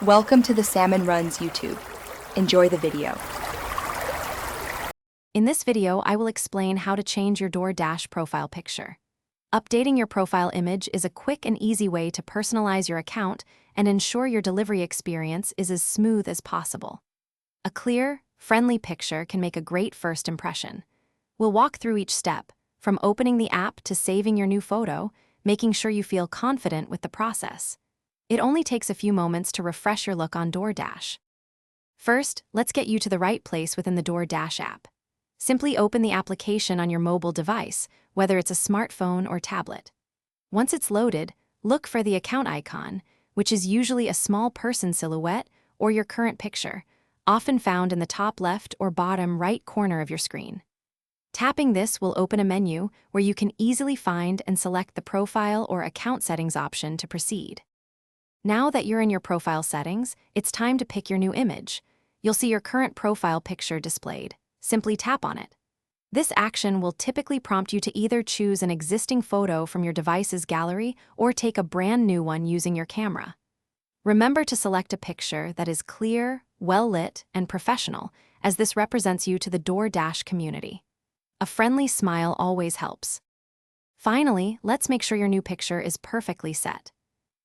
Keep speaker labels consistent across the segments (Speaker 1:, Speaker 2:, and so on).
Speaker 1: Welcome to the Salmon Runs YouTube. Enjoy the video.
Speaker 2: In this video, I will explain how to change your DoorDash profile picture. Updating your profile image is a quick and easy way to personalize your account and ensure your delivery experience is as smooth as possible. A clear, friendly picture can make a great first impression. We'll walk through each step, from opening the app to saving your new photo, making sure you feel confident with the process. It only takes a few moments to refresh your look on DoorDash. First, let's get you to the right place within the DoorDash app. Simply open the application on your mobile device, whether it's a smartphone or tablet. Once it's loaded, look for the account icon, which is usually a small person silhouette or your current picture, often found in the top left or bottom right corner of your screen. Tapping this will open a menu where you can easily find and select the profile or account settings option to proceed. Now that you're in your profile settings, it's time to pick your new image. You'll see your current profile picture displayed. Simply tap on it. This action will typically prompt you to either choose an existing photo from your device's gallery or take a brand new one using your camera. Remember to select a picture that is clear, well-lit, and professional, as this represents you to the DoorDash community. A friendly smile always helps. Finally, let's make sure your new picture is perfectly set.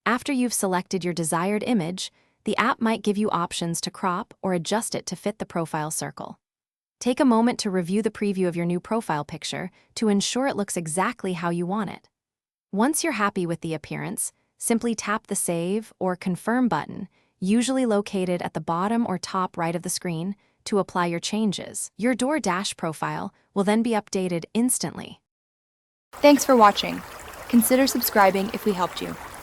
Speaker 2: After you've selected your desired image, the app might give you options to crop or adjust it to fit the profile circle. Take a moment to review the preview of your new profile picture to ensure it looks exactly how you want it. Once you're happy with the appearance, simply tap the Save or Confirm button, usually located at the bottom or top right of the screen, to apply your changes. Your DoorDash profile will then be updated instantly.
Speaker 1: Thanks for watching. Consider subscribing if we helped you.